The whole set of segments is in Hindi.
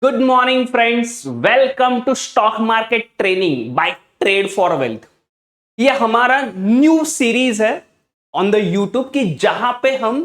Good morning friends, welcome to stock market training by trade for wealth. ये हमारा न्यू सीरीज है ऑन द यूट्यूब की, जहां पे हम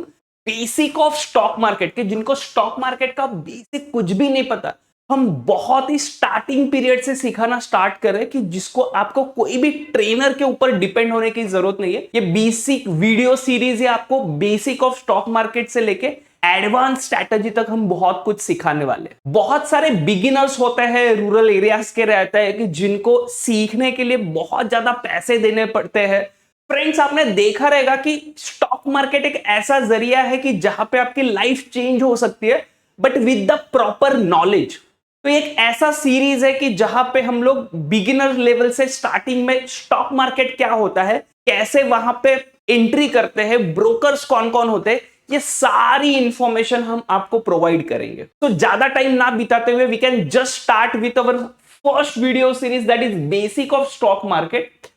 बेसिक ऑफ स्टॉक मार्केट के, जिनको स्टॉक मार्केट का बेसिक कुछ भी नहीं पता, हम बहुत ही स्टार्टिंग पीरियड से सिखाना स्टार्ट कर रहे हैं कि जिसको आपको कोई भी ट्रेनर के ऊपर डिपेंड होने की जरूरत नहीं है। ये बेसिक वीडियो सीरीज है, आपको बेसिक ऑफ स्टॉक मार्केट से लेके एडवांस स्ट्रैटेजी तक हम बहुत कुछ सिखाने वाले हैं। बहुत सारे बिगिनर्स होते हैं, रूरल एरियाज के रहते हैं, कि जिनको सीखने के लिए बहुत ज्यादा पैसे देने पड़ते हैं। फ्रेंड्स, आपने देखा रहेगा कि स्टॉक मार्केट एक ऐसा जरिया है कि जहां पे आपकी लाइफ चेंज हो सकती है, but with the proper knowledge. तो एक ऐसा सीरीज है कि जहां पे हम लोग बिगिनर लेवल से स्टार्टिंग में स्टॉक मार्केट क्या होता है, कैसे वहां पे एंट्री करते हैं, ब्रोकर्स कौन कौन होते हैं, ये सारी इंफॉर्मेशन हम आपको प्रोवाइड करेंगे। तो ज्यादा टाइम ना बिताते हुए we can just start with our first video series, that is basic of stock market.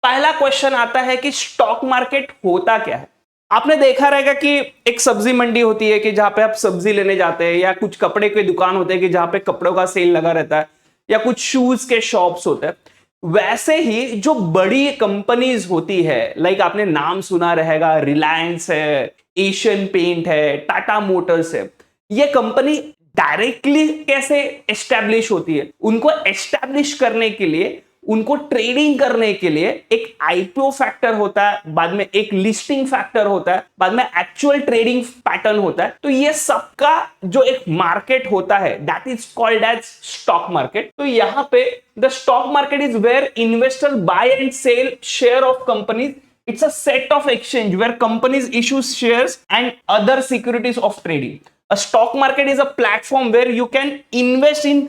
पहला क्वेश्चन आता है कि स्टॉक मार्केट होता क्या है। आपने देखा रहेगा कि एक सब्जी मंडी होती है कि जहां पे आप सब्जी लेने जाते हैं, या कुछ कपड़े के दुकान होते हैं कि जहां पे कपड़ों का सेल लगा रहता है, या कुछ शूज के शॉप्स होते हैं। वैसे ही जो बड़ी कंपनीज होती है, लाइक आपने नाम सुना रहेगा, रिलायंस है, एशियन पेंट है, टाटा मोटर्स है। ये कंपनी डायरेक्टली कैसे एस्टैब्लिश होती है, उनको एस्टैब्लिश करने के लिए, उनको ट्रेडिंग करने के लिए एक आईपीओ फैक्टर होता है, बाद में एक लिस्टिंग फैक्टर होता है, बाद में एक्चुअल ट्रेडिंग पैटर्न होता है। तो ये सबका जो एक मार्केट होता है, that is called as stock market. तो यहां पे the stock market is where investor buy and sell share of companies. It's a set of exchange where companies issue shares and other securities of trading. A stock market is a platform where you can invest in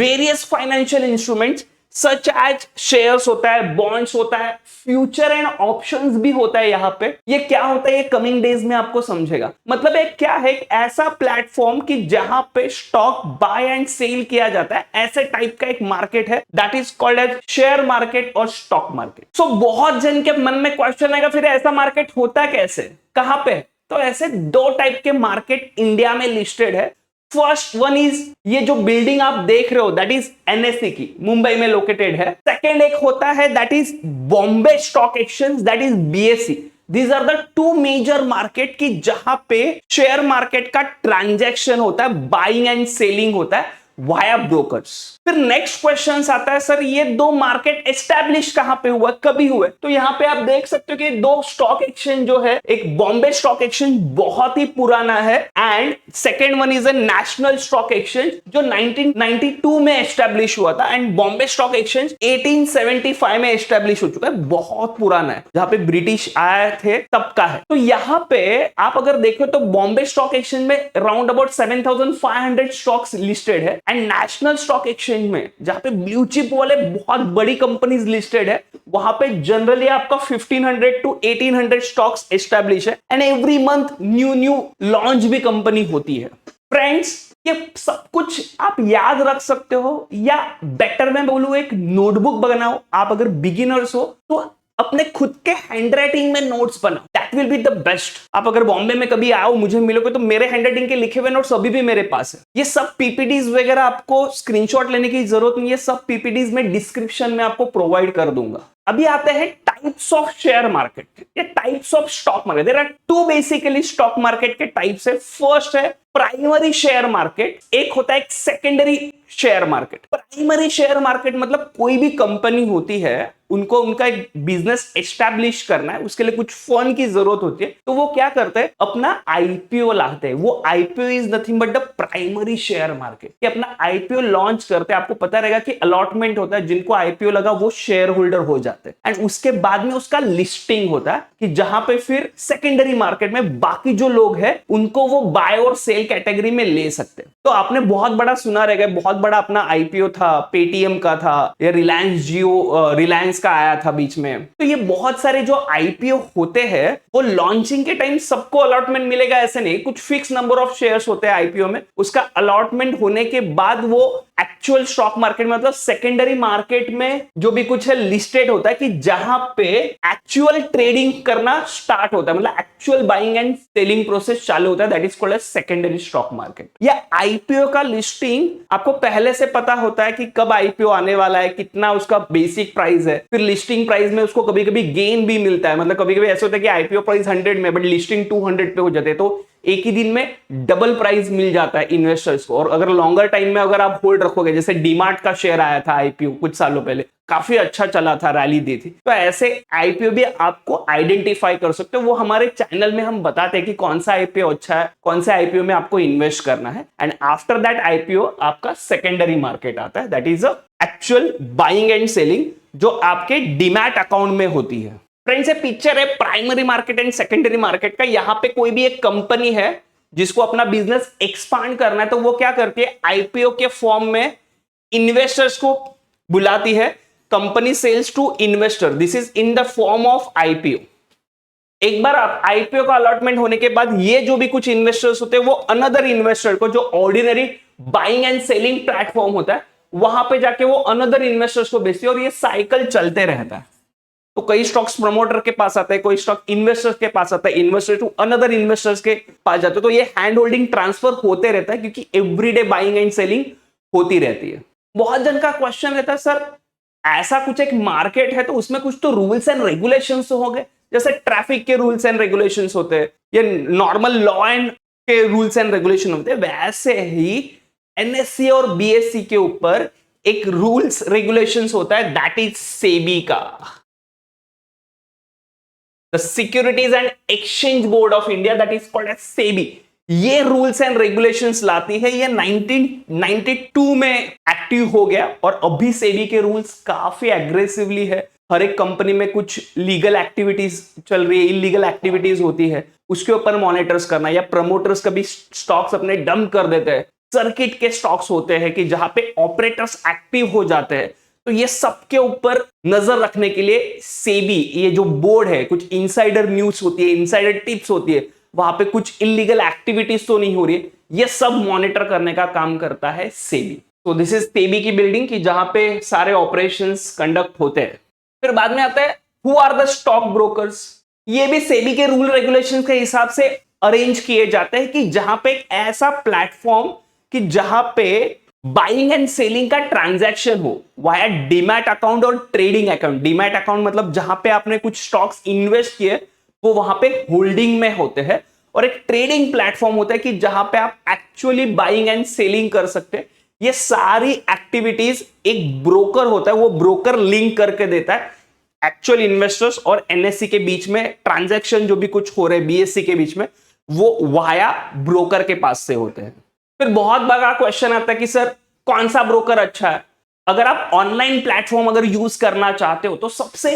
various financial instruments such as shares होता है, बॉन्ड्स होता है, फ्यूचर एंड ऑप्शंस भी होता है। यहाँ पे ये क्या होता है, ये कमिंग डेज में आपको समझेगा। मतलब एक क्या है, एक ऐसा प्लेटफॉर्म कि जहां पे स्टॉक बाय एंड सेल किया जाता है, ऐसे टाइप का एक मार्केट है, that is called as share market और स्टॉक मार्केट। सो बहुत जन के मन में क्वेश्चन आएगा, फिर ऐसा मार्केट होता कैसे, कहां पे? तो ऐसे दो टाइप के मार्केट इंडिया में लिस्टेड है। फर्स्ट वन इज ये जो बिल्डिंग आप देख रहे हो, दैट इज एनएससी की, मुंबई में लोकेटेड है। सेकेंड एक होता है that is Bombay stock exchange, that is BSC. These are the two major market की जहां पे शेयर मार्केट का ट्रांजैक्शन होता है, बाइंग एंड सेलिंग होता है वाया ब्रोकर्स। फिर नेक्स्ट क्वेश्चन आता है, सर ये दो मार्केट एस्टैब्लिश कहां पे हुआ, कभी हुए? तो यहां पे आप देख सकते हो कि दो स्टॉक एक्सचेंज जो है, एक बॉम्बे स्टॉक एक्सचेंज बहुत ही पुराना है, and second one is a national stock exchange जो 1992 में एस्टैब्लिश हुआ था, एंड बॉम्बे स्टॉक एक्सचेंज 1875 में एस्टैब्लिश हो चुका है, बहुत पुराना है, जहां पे ब्रिटिश आए थे तब का है। तो यहां पे आप अगर देखो तो बॉम्बे स्टॉक एक्सचेंज में अराउंड अबाउट 7500 स्टॉक्स लिस्टेड है, एंड नेशनल स्टॉक एक्सचेंज में जहां पे ब्लू चिप वाले बहुत बड़ी कंपनीज लिस्टेड है, वहां पे जनरली आपका 1500 टू 1800 स्टॉक्स एस्टैब्लिश है, and every month new launch भी कंपनी होती है। फ्रेंड्स, ये सब कुछ आप याद रख सकते हो, या बेटर मैं बोलूं एक नोटबुक बनाओ। आप अगर बिगिनर्स हो तो अपने खुद के हैंडराइटिंग में नोट्स बनाओ, that will be the best. आप अगर बॉम्बे में कभी आओ, मुझे मिलोगे, तो मेरे हैंडराइटिंग के लिखे हुए नोट्स अभी भी मेरे पास है। ये सब पीपीटीज वगैरह आपको स्क्रीनशॉट लेने की जरूरत नहीं है, सब पीपीटीज में डिस्क्रिप्शन में आपको प्रोवाइड कर दूंगा। अभी आते हैं टाइप्स ऑफ शेयर मार्केट, ये types of stock market. There are two basically stock market के टाइप्स है। फर्स्ट है प्राइमरी शेयर मार्केट, एक होता है secondary share market. Primary share market मतलब कोई भी कंपनी होती है, उनको उनका एक बिजनेस एस्टैब्लिश करना है, उसके लिए कुछ फंड की जरूरत होती है, तो वो क्या करते हैं, अपना आईपीओ लाते हैं। वो IPO is nothing but the primary share market. ये अपना आईपीओ लॉन्च करते हैं। आपको पता रहेगा कि अलॉटमेंट होता है, जिनको आईपीओ लगा वो शेयर होल्डर हो जाते हैं, एंड उसके बाद में उसका लिस्टिंग होता है, कि जहां पे फिर सेकेंडरी मार्केट में बाकी जो लोग हैं उनको वो बाय और सेल कैटेगरी में ले सकते हैं। तो आपने बहुत बड़ा सुना रहेगा, बहुत बड़ा अपना आईपीओ था, पेटीएम का था, या रिलायंस का आया था बीच में। तो ये बहुत सारे जो आईपीओ होते हैं, वो लॉन्चिंग के टाइम सबको अलॉटमेंट मिलेगा ऐसे नहीं, कुछ फिक्स नंबर ऑफ शेयर्स होते हैं आईपीओ में। उसका अलॉटमेंट होने के बाद वो एक्चुअल स्टॉक मार्केट मतलब सेकेंडरी मार्केट में जो भी कुछ है लिस्टेड होता है कि जहां पे एक्चुअल ट्रेडिंग करना स्टार्ट होता है, मतलब actual buying and selling process चालू होता है, that is called as secondary stock market. या आईपीओ का लिस्टिंग आपको पहले से पता होता है कि कब आईपीओ आने वाला है, कितना उसका बेसिक प्राइस है, फिर लिस्टिंग प्राइस में उसको कभी कभी गेन भी मिलता है, मतलब कभी कभी ऐसा होता है कि आईपीओ प्राइस 100 में बट लिस्टिंग 200 पे हो जाते हैं, तो एक ही दिन में डबल प्राइस मिल जाता है इन्वेस्टर्स को। और अगर लॉन्गर टाइम में अगर आप होल्ड रखोगे, जैसे डीमार्ट का शेयर आया था आईपीओ कुछ सालों पहले, काफी अच्छा चला था, रैली दी थी, तो ऐसे आईपीओ भी आपको आइडेंटिफाई कर सकते हो। वो हमारे चैनल में हम बताते हैं कि कौन सा आईपीओ अच्छा है, कौन से आईपीओ में आपको इन्वेस्ट करना है, एंड आफ्टर दैट आईपीओ आपका सेकेंडरी मार्केट आता है, that is a actual buying and selling जो आपके डीमैट अकाउंट में होती है। फ्रेंड्स, ये पिक्चर है primary market and secondary market का। यहां पे कोई भी एक कंपनी है जिसको अपना बिजनेस एक्सपांड करना है, तो वो क्या करती है, आईपीओ के फॉर्म में इन्वेस्टर्स को बुलाती है। Company sells to investor, this is in the form of IPO. एक बार आप आईपीओ का अलॉटमेंट होने के बाद ये जो भी कुछ इन्वेस्टर्स होते हैं वो अनदर इन्वेस्टर को, जो ordinary buying and selling platform होता है, वहां पे जाके वो अनदर इन्वेस्टर्स को बेचती है, और ये साइकिल चलते रहता है। तो कई स्टॉक्स प्रमोटर के पास आते हैं, कोई स्टॉक इन्वेस्टर्स के पास आता है, इन्वेस्टर टू अनदर इन्वेस्टर्स के पास जाते हैं, तो ये हैंड होल्डिंग ट्रांसफर होते रहता है, क्योंकि एवरीडे बाइंग एंड सेलिंग होती रहती है। बहुत जन का क्वेश्चन रहता है, सर ऐसा कुछ एक मार्केट है तो उसमें कुछ तो रूल्स एंड रेगुलेशंस तो होंगे, जैसे ट्रैफिक के रूल्स एंड रेगुलेशंस होते हैं, या नॉर्मल लॉ एंड के रूल्स एंड रेगुलेशन होते हैं, वैसे ही एनएससी और बीएससी के ऊपर एक रूल्स रेगुलेशंस होता है, दैट इज सेबी का, the securities and exchange board of India, that is called as SEBI. ये रूल्स एंड रेगुलेशंस लाती है। ये 1992 में एक्टिव हो गया, और अभी सेबी के रूल्स काफी एग्रेसिवली है। हर एक कंपनी में कुछ लीगल एक्टिविटीज चल रही है, इलीगल एक्टिविटीज होती है, उसके ऊपर मॉनिटर्स करना, या प्रमोटर्स कभी स्टॉक्स अपने डंप कर देते हैं। सर्किट के स्टॉक्स होते हैं कि जहां पे ऑपरेटर्स एक्टिव हो जाते हैं, तो ये सबके ऊपर नजर रखने के लिए सेबी, ये जो बोर्ड है, कुछ इनसाइडर न्यूज होती है, इनसाइडर टिप्स होती है, वहां पे कुछ इलीगल एक्टिविटीज तो नहीं हो रही है, ये सब मॉनिटर करने का काम करता है सेबी। तो दिस इज सेबी की बिल्डिंग की जहां पे सारे ऑपरेशंस कंडक्ट होते हैं। फिर बाद में आता है who are the stock brokers. ये भी सेबी के रूल रेगुलेशन के हिसाब से अरेंज किए जाते हैं कि जहां पे एक ऐसा प्लेटफॉर्म कि जहां पे बाइंग एंड सेलिंग का ट्रांजैक्शन हो वाया डीमैट अकाउंट और ट्रेडिंग अकाउंट। डीमैट अकाउंट मतलब जहां पे आपने कुछ स्टॉक्स इन्वेस्ट किए वो वहां पे होल्डिंग में होते हैं, और एक ट्रेडिंग प्लेटफॉर्म होता है कि जहां पे आप एक्चुअली बाइंग एंड सेलिंग कर सकते हैं। ये सारी एक्टिविटीज एक ब्रोकर होता है, वो ब्रोकर लिंक करके देता है एक्चुअल इन्वेस्टर्स और एनएससी के बीच में। ट्रांजैक्शन जो भी कुछ हो रहे हैं बीएससी के बीच में, वो वाया ब्रोकर के पास से होते हैं। फिर बहुत बड़ा क्वेश्चन आता है कि सर कौन सा ब्रोकर अच्छा है। अगर आप ऑनलाइन प्लेटफॉर्म अगर यूज करना चाहते हो तो सबसे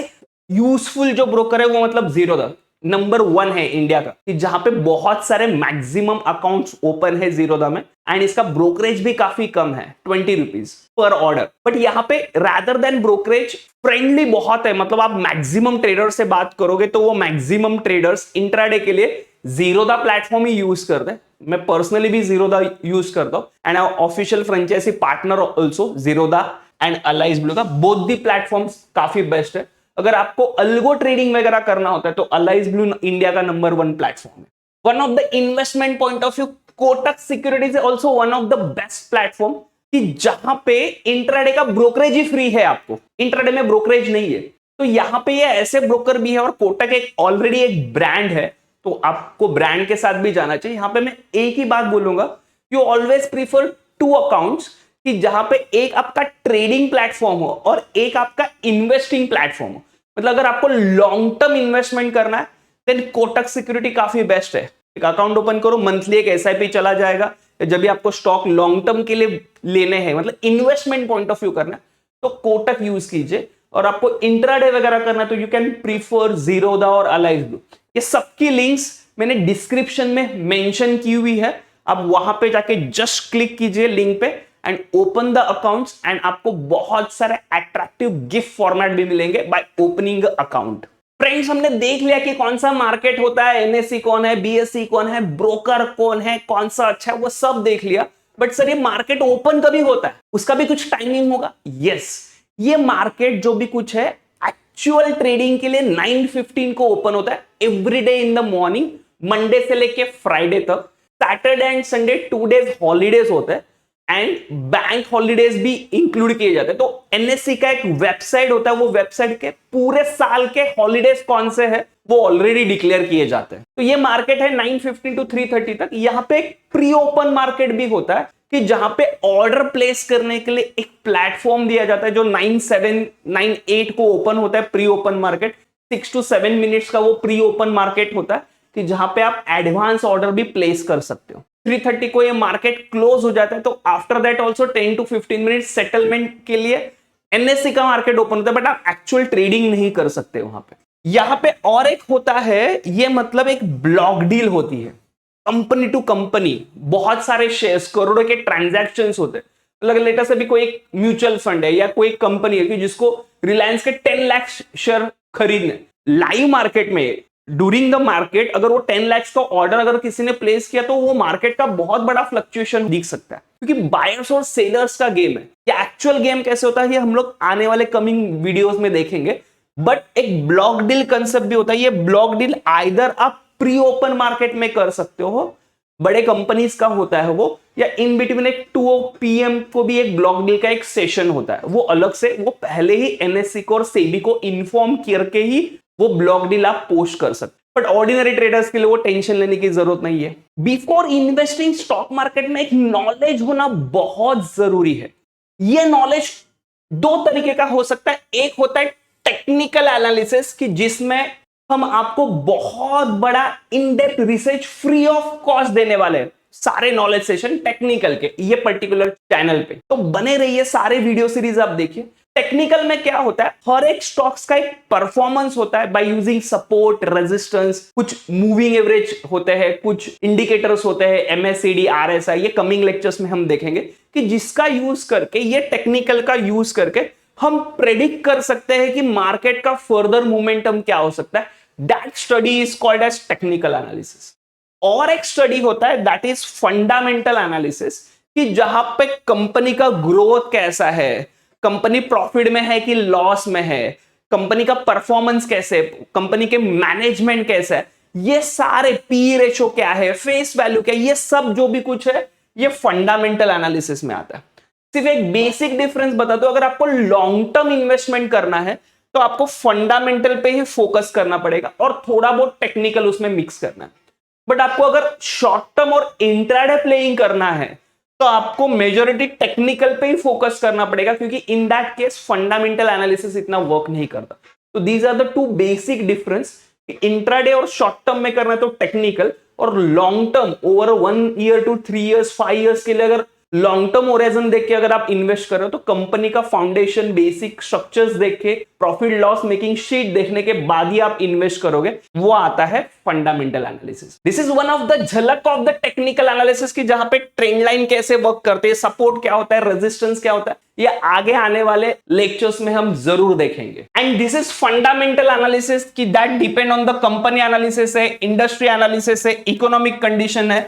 यूजफुल जो ब्रोकर है वो मतलब जीरोधा नंबर 1 है इंडिया का, कि जहां पे बहुत सारे मैक्सिमम अकाउंट्स ओपन है जीरोधा में, एंड इसका ब्रोकरेज भी काफी कम है, 20 रुपीज पर ऑर्डर। बट यहाँ पे रादर देन ब्रोकरेज फ्रेंडली बहुत है, मतलब आप मैक्सिमम ट्रेडर से बात करोगे तो वो मैक्सिमम ट्रेडर्स इंट्राडे के लिए जीरोधा प्लेटफॉर्म ही यूज करते हैं। मैं पर्सनली भी जीरोधा यूज करता हूं, and official franchise partner also Zerodha and Alice Blue का। बोथ दी प्लेटफॉर्म्स काफी बेस्ट है। अगर आपको अल्गो ट्रेडिंग वगैरह करना होता है तो अलाइज ब्लू इंडिया का नंबर 1 प्लेटफॉर्म है। One of the investment point of view Kotak securities is also one of the best platform, कि जहां पे इंट्राडे का ब्रोकरेज ही फ्री है, आपको इंट्राडे में ब्रोकरेज नहीं है। तो यहां पे ये ऐसे ब्रोकर भी है, और कोटक एक ऑलरेडी एक ब्रांड है, तो आपको ब्रांड के साथ भी जाना चाहिए। यहां पे मैं एक ही बात बोलूंगा, यू ऑलवेज प्रीफर 2 अकाउंट्स, कि जहां पे एक आपका ट्रेडिंग प्लेटफॉर्म हो और एक आपका इन्वेस्टिंग प्लेटफॉर्म हो। मतलब अगर आपको लॉन्ग टर्म इन्वेस्टमेंट करना है देन कोटक सिक्योरिटी काफी बेस्ट है। एक अकाउंट ओपन करो, मंथली एक एसआईपी चला जाएगा। जब भी आपको स्टॉक लॉन्ग टर्म के लिए लेने हैं, मतलब इन्वेस्टमेंट पॉइंट ऑफ व्यू करना है, तो कोटक यूज कीजिए। और आपको इंट्राडे वगैरह करना है तो यू कैन प्रीफर जीरोधा और अलाइज ब्लू। ये सबकी लिंक्स मैंने डिस्क्रिप्शन में मेंशन की हुई है, आप वहां पे जाके जस्ट क्लिक कीजिए लिंक पे and open the accounts, and आपको बहुत सारे अट्रैक्टिव गिफ्ट फॉर्मेट भी मिलेंगे बाय ओपनिंग अकाउंट। फ्रेंड्स, हमने देख लिया कि कौन सा मार्केट होता है, एनएससी कौन है, बीएससी कौन है, ब्रोकर कौन है, कौन सा अच्छा है, वो सब देख लिया। बट सर ये मार्केट ओपन कभी होता है, उसका भी कुछ टाइमिंग होगा? यस, ये मार्केट जो भी कुछ है एक्चुअल ट्रेडिंग के लिए 9:15 को ओपन होता है every day in the morning, Monday से लेके फ्राइडे तक। Saturday and Sunday 2 days holidays होते हैं एंड बैंक हॉलीडेज भी इंक्लूड किए जाते हैं। तो एनएससी का एक वेबसाइट होता है, वो वेबसाइट के पूरे साल के हॉलीडेज कौन से हैं वो ऑलरेडी डिक्लेयर किए जाते हैं। तो ये मार्केट है 9:15 to 3:30 तक। यहां पे एक प्री ओपन मार्केट भी होता है कि जहां पे ऑर्डर प्लेस करने के लिए एक प्लेटफॉर्म दिया जाता है जो 9:07 9:08 को ओपन होता है pre open market. 6 to 7 minutes का वो प्री ओपन मार्केट होता है कि जहां पे आप एडवांस ऑर्डर भी प्लेस कर सकते हो। 3:30 को ये मार्केट क्लोज हो जाता है, तो after that also 10 to 15 minute settlement के लिए एनएससी का मार्केट ओपन होता है, बट आप एक्चुअल ट्रेडिंग नहीं कर सकते वहां पे। यहां पे और एक होता है, ये मतलब एक ब्लॉक डील होती है कंपनी टू कंपनी, बहुत सारे शेयर्स, करोड़ों के ट्रांजैक्शंस होते हैं। मतलब लेटर से भी कोई एक म्यूचुअल फंड है या कोई कंपनी है कि जिसको रिलायंस के 10 लाख शेयर खरीदने, लाइव मार्केट में ड्यूरिंग द मार्केट अगर वो 10 लाख का ऑर्डर अगर किसी ने प्लेस किया तो वो मार्केट का बहुत बड़ा फ्लक्चुएशन दिख सकता है, क्योंकि बायर्स और सेलर्स का गेम है। या एक्चुअल गेम कैसे होता है ये हम लोग आने वाले कमिंग वीडियोस में देखेंगे। बट एक ब्लॉक डील कंसेप्ट भी होता है। ये ब्लॉक डील आइदर आप प्री ओपन मार्केट में कर सकते हो, बड़े कंपनीज का होता है वो, या इन बिटवीन एक 2 PM को भी एक ब्लॉक डील का एक सेशन होता है, वो अलग से, वो पहले ही एनएससी को और सेबी को इन्फॉर्म करके ही वो ब्लॉक डील आप पोस्ट कर सकते। बट ऑर्डिनरी ट्रेडर्स के लिए वो टेंशन लेने की जरूरत नहीं है। बिफोर इन्वेस्टिंग स्टॉक मार्केट में एक नॉलेज होना बहुत जरूरी है। ये नॉलेज 2 तरीके का हो सकता है। एक होता है टेक्निकल एनालिसिस कि जिसमें हम आपको बहुत बड़ा in depth research free of cost देने वाले हैं, सारे नॉलेज सेशन टेक्निकल के ये पर्टिकुलर चैनल पे, तो बने रहिए, सारे वीडियो सीरीज आप देखिए। टेक्निकल में क्या होता है, हर एक स्टॉक्स का एक परफॉर्मेंस होता है बाय यूजिंग सपोर्ट, रेजिस्टेंस, कुछ मूविंग एवरेज होते हैं, कुछ इंडिकेटर्स होते हैं, MACD, RSI, ये कमिंग लेक्चर्स में हम देखेंगे कि जिसका यूज करके, ये टेक्निकल का यूज करके हम प्रेडिक्ट कर सकते हैं कि मार्केट का फर्दर मोमेंटम क्या हो सकता है। That study is called as technical analysis. और एक स्टडी होता है दैट इज फंडामेंटल एनालिसिस कि जहां पे कंपनी का ग्रोथ कैसा है, कंपनी प्रॉफिट में है कि लॉस में है, कंपनी का परफॉर्मेंस कैसे, कंपनी के मैनेजमेंट कैसा है, ये सारे पी रेशो क्या है, फेस वैल्यू क्या है, ये सब जो भी कुछ है ये फंडामेंटल एनालिसिस में आता है। सिर्फ एक बेसिक डिफरेंस बता दो, अगर आपको लॉन्ग टर्म इन्वेस्टमेंट करना है तो आपको फंडामेंटल पे ही फोकस करना पड़ेगा और थोड़ा बहुत टेक्निकल उसमें मिक्स करना है। बट आपको अगर शॉर्ट टर्म और इंट्राडे प्लेइंग करना है तो आपको मेजॉरिटी टेक्निकल पे ही फोकस करना पड़ेगा, क्योंकि in that case fundamental analysis इतना वर्क नहीं करता। तो these are the 2 basic difference. Intraday और शॉर्ट टर्म में करना है तो टेक्निकल, और long term over 1 year to 3 years 5 years के लिए अगर लॉन्ग टर्म ओरिजन देख के अगर आप इन्वेस्ट कर रहे हो तो कंपनी का फाउंडेशन, बेसिक स्ट्रक्चर्स देख के, प्रॉफिट लॉस मेकिंग शीट देखने के बाद ही आप इन्वेस्ट करोगे, वो आता है fundamental analysis. This is one of the झलक ऑफ द टेक्निकल एनालिसिस की जहां पे ट्रेंड लाइन कैसे वर्क करते हैं, सपोर्ट क्या होता है, रेजिस्टेंस क्या होता है, ये आगे आने वाले लेक्चर्स में हम जरूर देखेंगे। And this is fundamental analysis की that depend on the company analysis है, इंडस्ट्री एनालिसिस है, इकोनॉमिक कंडीशन है,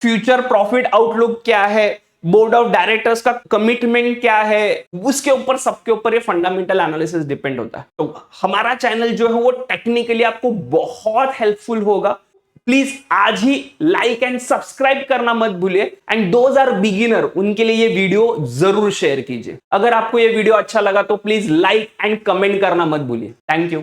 फ्यूचर प्रॉफिट आउटलुक क्या है, बोर्ड ऑफ डायरेक्टर्स का कमिटमेंट क्या है, उसके ऊपर, सबके ऊपर ये फंडामेंटल एनालिसिस डिपेंड होता है। तो हमारा चैनल जो है वो टेक्निकली आपको बहुत हेल्पफुल होगा। प्लीज आज ही लाइक एंड सब्सक्राइब करना मत भूलिए। एंड दोज आर बिगिनर, उनके लिए ये वीडियो जरूर शेयर कीजिए। अगर आपको ये वीडियो अच्छा लगा तो प्लीज लाइक एंड कमेंट करना मत भूलिए। Thank you.